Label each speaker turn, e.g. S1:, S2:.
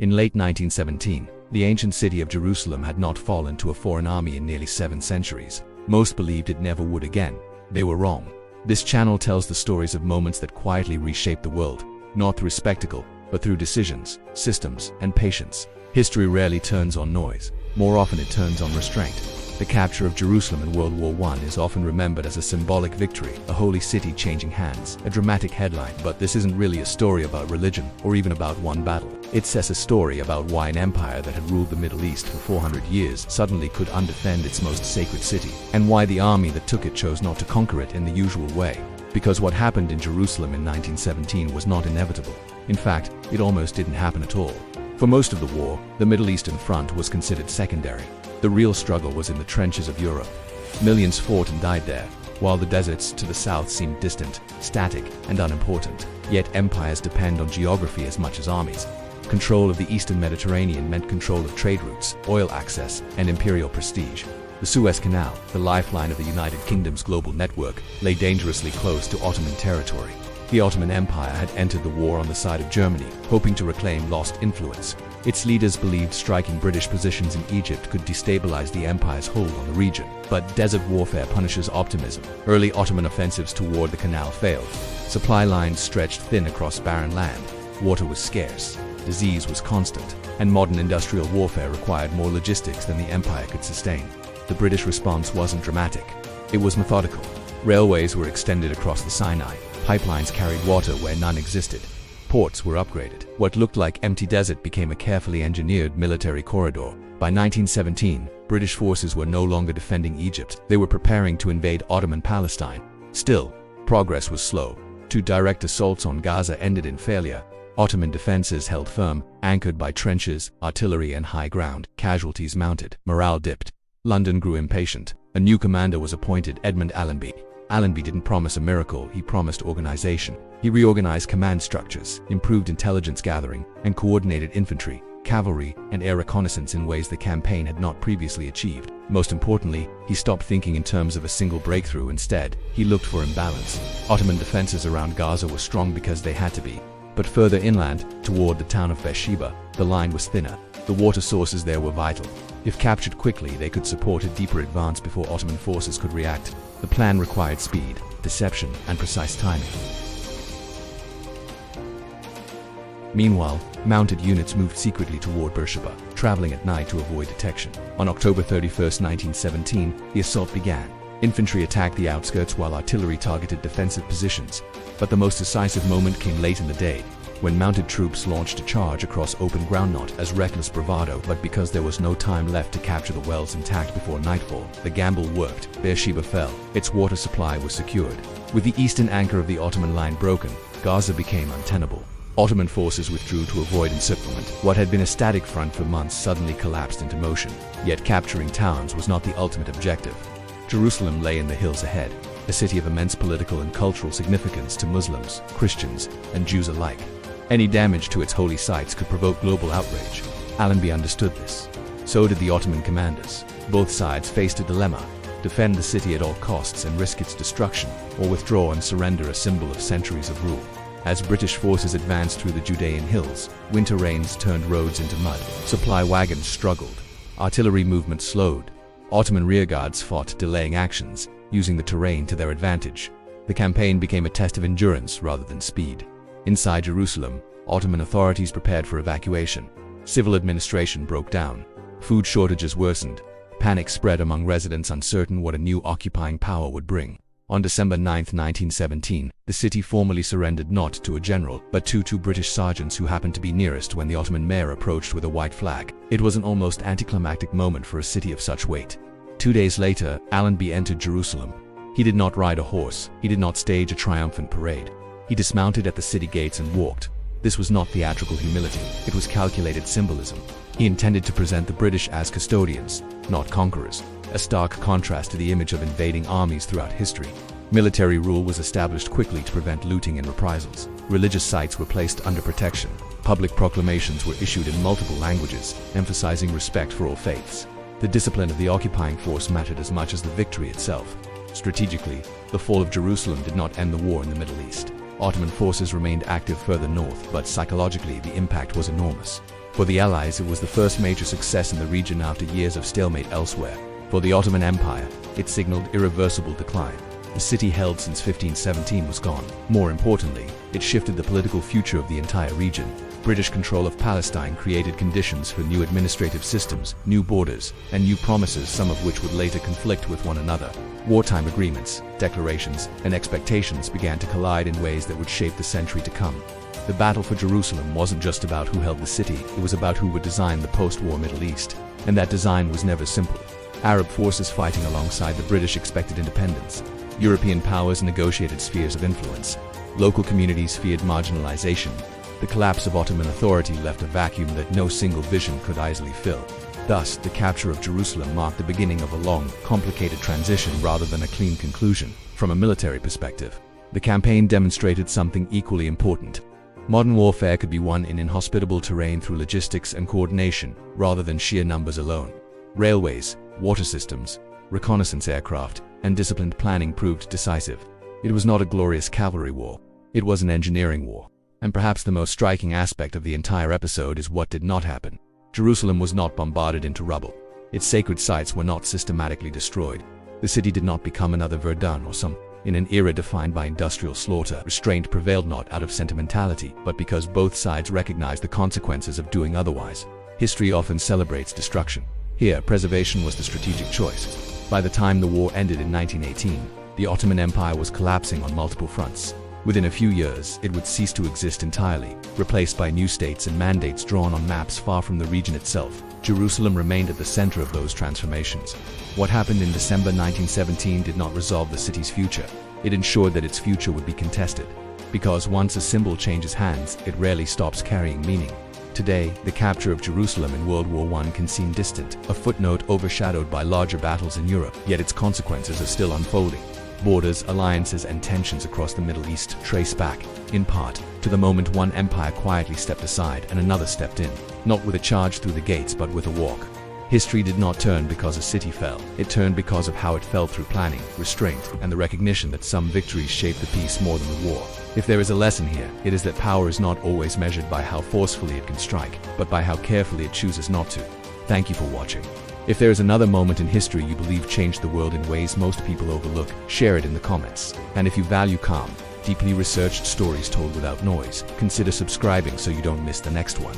S1: In late 1917, the ancient city of Jerusalem had not fallen to a foreign army in nearly 7 centuries. Most believed it never would again. They were wrong. This channel tells the stories of moments that quietly reshaped the world, not through spectacle, but through decisions, systems, and patience. History rarely turns on noise. More often it turns on restraint. The capture of Jerusalem in World War I is often remembered as a symbolic victory, a holy city changing hands, a dramatic headline. But this isn't really a story about religion or even about one battle. It says a story about why an empire that had ruled the Middle East for 400 years suddenly could undefend its most sacred city, and why the army that took it chose not to conquer it in the usual way. Because what happened in Jerusalem in 1917 was not inevitable. In fact, it almost didn't happen at all. For most of the war, the Middle Eastern front was considered secondary. The real struggle was in the trenches of Europe. Millions fought and died there, while the deserts to the south seemed distant, static, and unimportant. Yet empires depend on geography as much as armies. Control of the eastern Mediterranean meant control of trade routes, oil access, and imperial prestige. The Suez Canal, the lifeline of the United Kingdom's global network, lay dangerously close to Ottoman territory. The Ottoman Empire had entered the war on the side of Germany, hoping to reclaim lost influence. Its leaders believed striking British positions in Egypt could destabilize the empire's hold on the region. But desert warfare punishes optimism. Early Ottoman offensives toward the canal failed. Supply lines stretched thin across barren land. Water was scarce. Disease was constant. And modern industrial warfare required more logistics than the empire could sustain. The British response wasn't dramatic. It was methodical. Railways were extended across the Sinai. Pipelines carried water where none existed. Ports were upgraded. What looked like empty desert became a carefully engineered military corridor. By 1917, British forces were no longer defending Egypt. They were preparing to invade Ottoman Palestine. Still, progress was slow. 2 direct assaults on Gaza ended in failure. Ottoman defenses held firm, anchored by trenches, artillery, and high ground. Casualties mounted. Morale dipped. London grew impatient. A new commander was appointed, Edmund Allenby. Allenby didn't promise a miracle, he promised organization. He reorganized command structures, improved intelligence gathering, and coordinated infantry, cavalry, and air reconnaissance in ways the campaign had not previously achieved. Most importantly, he stopped thinking in terms of a single breakthrough. Instead, he looked for imbalance. Ottoman defenses around Gaza were strong because they had to be. But further inland, toward the town of Beersheba, the line was thinner. The water sources there were vital. If captured quickly, they could support a deeper advance before Ottoman forces could react. The plan required speed, deception, and precise timing. Meanwhile, mounted units moved secretly toward Beersheba, traveling at night to avoid detection. On October 31, 1917, the assault began. Infantry attacked the outskirts while artillery targeted defensive positions. But the most decisive moment came late in the day, when mounted troops launched a charge across open ground, not as reckless bravado, but because there was no time left to capture the wells intact before nightfall. The gamble worked. Beersheba fell. Its water supply was secured. With the eastern anchor of the Ottoman line broken, Gaza became untenable. Ottoman forces withdrew to avoid encirclement. What had been a static front for months suddenly collapsed into motion. Yet capturing towns was not the ultimate objective. Jerusalem lay in the hills ahead, a city of immense political and cultural significance to Muslims, Christians, and Jews alike. Any damage to its holy sites could provoke global outrage. Allenby understood this. So did the Ottoman commanders. Both sides faced a dilemma: defend the city at all costs and risk its destruction, or withdraw and surrender, a symbol of centuries of rule. As British forces advanced through the Judean hills, winter rains turned roads into mud. Supply wagons struggled. Artillery movement slowed. Ottoman rearguards fought delaying actions, using the terrain to their advantage. The campaign became a test of endurance rather than speed. Inside Jerusalem, Ottoman authorities prepared for evacuation. Civil administration broke down. Food shortages worsened. Panic spread among residents uncertain what a new occupying power would bring. On December 9, 1917, the city formally surrendered, not to a general, but to 2 British sergeants who happened to be nearest when the Ottoman mayor approached with a white flag. It was an almost anticlimactic moment for a city of such weight. 2 days later, Allenby entered Jerusalem. He did not ride a horse. He did not stage a triumphant parade. He dismounted at the city gates and walked. This was not theatrical humility. It was calculated symbolism. He intended to present the British as custodians, not conquerors, a stark contrast to the image of invading armies throughout history. Military rule was established quickly to prevent looting and reprisals. Religious sites were placed under protection. Public proclamations were issued in multiple languages, emphasizing respect for all faiths. The discipline of the occupying force mattered as much as the victory itself. Strategically, the fall of Jerusalem did not end the war in the Middle East. Ottoman forces remained active further north, but psychologically the impact was enormous. For the Allies, it was the first major success in the region after years of stalemate elsewhere. For the Ottoman Empire, it signaled irreversible decline. The city held since 1517 was gone. More importantly, it shifted the political future of the entire region. British control of Palestine created conditions for new administrative systems, new borders, and new promises, some of which would later conflict with one another. Wartime agreements, declarations, and expectations began to collide in ways that would shape the century to come. The battle for Jerusalem wasn't just about who held the city, it was about who would design the post-war Middle East. And that design was never simple. Arab forces fighting alongside the British expected independence. European powers negotiated spheres of influence. Local communities feared marginalization. The collapse of Ottoman authority left a vacuum that no single vision could easily fill. Thus, the capture of Jerusalem marked the beginning of a long, complicated transition rather than a clean conclusion. From a military perspective, the campaign demonstrated something equally important. Modern warfare could be won in inhospitable terrain through logistics and coordination, rather than sheer numbers alone. Railways, water systems, reconnaissance aircraft, and disciplined planning proved decisive. It was not a glorious cavalry war. It was an engineering war. And perhaps the most striking aspect of the entire episode is what did not happen. Jerusalem was not bombarded into rubble. Its sacred sites were not systematically destroyed. The city did not become another Verdun or some. In an era defined by industrial slaughter, restraint prevailed not out of sentimentality, but because both sides recognized the consequences of doing otherwise. History often celebrates destruction. Here, preservation was the strategic choice. By the time the war ended in 1918, the Ottoman Empire was collapsing on multiple fronts. Within a few years, it would cease to exist entirely, replaced by new states and mandates drawn on maps far from the region itself. Jerusalem remained at the center of those transformations. What happened in December 1917 did not resolve the city's future. It ensured that its future would be contested. Because once a symbol changes hands, it rarely stops carrying meaning. Today, the capture of Jerusalem in World War I can seem distant, a footnote overshadowed by larger battles in Europe, yet its consequences are still unfolding. Borders, alliances, and tensions across the Middle East trace back, in part, to the moment one empire quietly stepped aside and another stepped in, not with a charge through the gates but with a walk. History did not turn because a city fell. It turned because of how it fell through planning, restraint, and the recognition that some victories shape the peace more than the war. If there is a lesson here, it is that power is not always measured by how forcefully it can strike, but by how carefully it chooses not to. Thank you for watching. If there is another moment in history you believe changed the world in ways most people overlook, share it in the comments. And if you value calm, deeply researched stories told without noise, consider subscribing so you don't miss the next one.